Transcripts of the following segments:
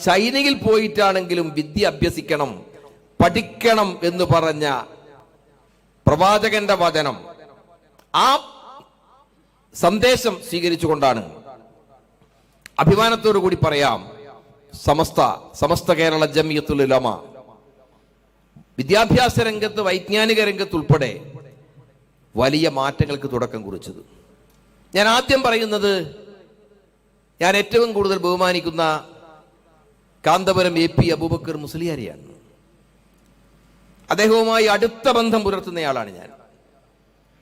ചൈനയിൽ പോയിട്ടാണെങ്കിലും വിദ്യ അഭ്യസിക്കണം, പഠിക്കണം എന്ന് പറഞ്ഞ പ്രവാചകന്റെ വചനം, ആ സന്ദേശം സ്വീകരിച്ചുകൊണ്ടാണ് അഭിമാനത്തോടു കൂടി പറയാം, സമസ്ത കേരള ജമിയത്തുൽ ഉലമ വിദ്യാഭ്യാസ രംഗത്ത്, വൈജ്ഞാനിക രംഗത്ത് ഉൾപ്പെടെ വലിയ മാറ്റങ്ങൾക്ക് തുടക്കം കുറിച്ചത്. ഞാൻ ആദ്യം പറയുന്നത്, ഞാൻ ഏറ്റവും കൂടുതൽ ബഹുമാനിക്കുന്ന കാന്തപുരം AP അബൂബക്കർ മുസ്ലിയാരെയാണ്. അദ്ദേഹവുമായി അടുത്ത ബന്ധം പുലർത്തുന്നയാളാണ് ഞാൻ.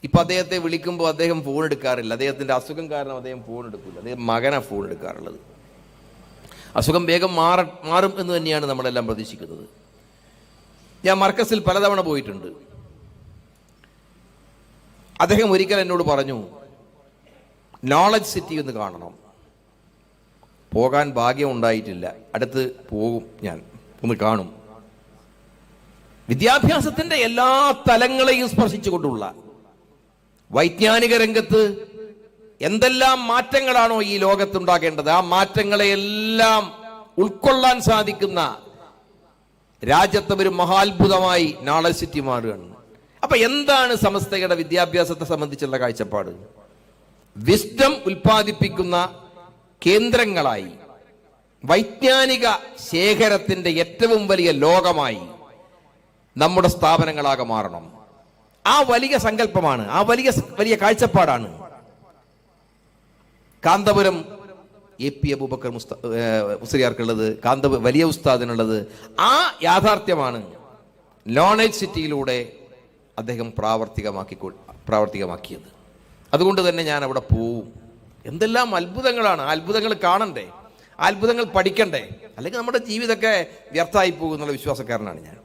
ഇപ്പൊ അദ്ദേഹത്തെ വിളിക്കുമ്പോൾ അദ്ദേഹം ഫോൺ എടുക്കാറില്ല. അദ്ദേഹത്തിന്റെ അസുഖം കാരണം അദ്ദേഹം ഫോൺ എടുക്കില്ല. അദ്ദേഹം മകനാണ് ഫോൺ എടുക്കാറുള്ളത്. അസുഖം വേഗം മാറും എന്ന് തന്നെയാണ് നമ്മളെല്ലാം പ്രതീക്ഷിക്കുന്നത്. ഞാൻ മർക്കസിൽ പലതവണ പോയിട്ടുണ്ട്. അദ്ദേഹം ഒരിക്കൽ എന്നോട് പറഞ്ഞു, നോളജ് സിറ്റി ഒന്ന് കാണണം. പോകാൻ ഭാഗ്യം ഉണ്ടായിട്ടില്ല, അടുത്ത് പോകും, ഞാൻ ഒന്ന് കാണും. വിദ്യാഭ്യാസത്തിന്റെ എല്ലാ തലങ്ങളെയും സ്പർശിച്ചുകൊണ്ടുള്ള വൈജ്ഞാനിക രംഗത്ത് എന്തെല്ലാം മാറ്റങ്ങളാണോ ഈ ലോകത്തുണ്ടാകേണ്ടത്, ആ മാറ്റങ്ങളെയെല്ലാം ഉൾക്കൊള്ളാൻ സാധിക്കുന്ന രാജ്യത്തെ ഒരു മഹാത്ഭുതമായി നോളജ് സിറ്റി മാറുകയാണ്. അപ്പൊ എന്താണ് സമസ്തയുടെ വിദ്യാഭ്യാസത്തെ സംബന്ധിച്ചുള്ള കാഴ്ചപ്പാട്? വിസ്ഡം ഉൽപ്പാദിപ്പിക്കുന്ന കേന്ദ്രങ്ങളായി, വൈജ്ഞാനിക ശേഖരത്തിന്റെ ഏറ്റവും വലിയ ലോകമായി നമ്മുടെ സ്ഥാപനങ്ങളാകെ മാറണം. ആ വലിയ സങ്കല്പമാണ്, ആ വലിയ കാഴ്ചപ്പാടാണ് കാന്തപുരം AP അബൂബക്കർ മുസ്ലിയാർക്കുള്ളത്, വലിയ ഉസ്താദിനുള്ളത്. ആ യാഥാർത്ഥ്യമാണ് നോളജ് സിറ്റിയിലൂടെ അദ്ദേഹം പ്രാവർത്തികമാക്കിയത്. അതുകൊണ്ട് തന്നെ ഞാൻ അവിടെ പോവും. എന്തെല്ലാം അത്ഭുതങ്ങളാണ്! അത്ഭുതങ്ങൾ കാണണ്ടേ, അത്ഭുതങ്ങൾ പഠിക്കണ്ടേ, അല്ലെങ്കിൽ നമ്മുടെ ജീവിതമൊക്കെ വ്യർത്ഥമായി പോകുന്നുള്ള വിശ്വാസക്കാരനാണ് ഞാൻ.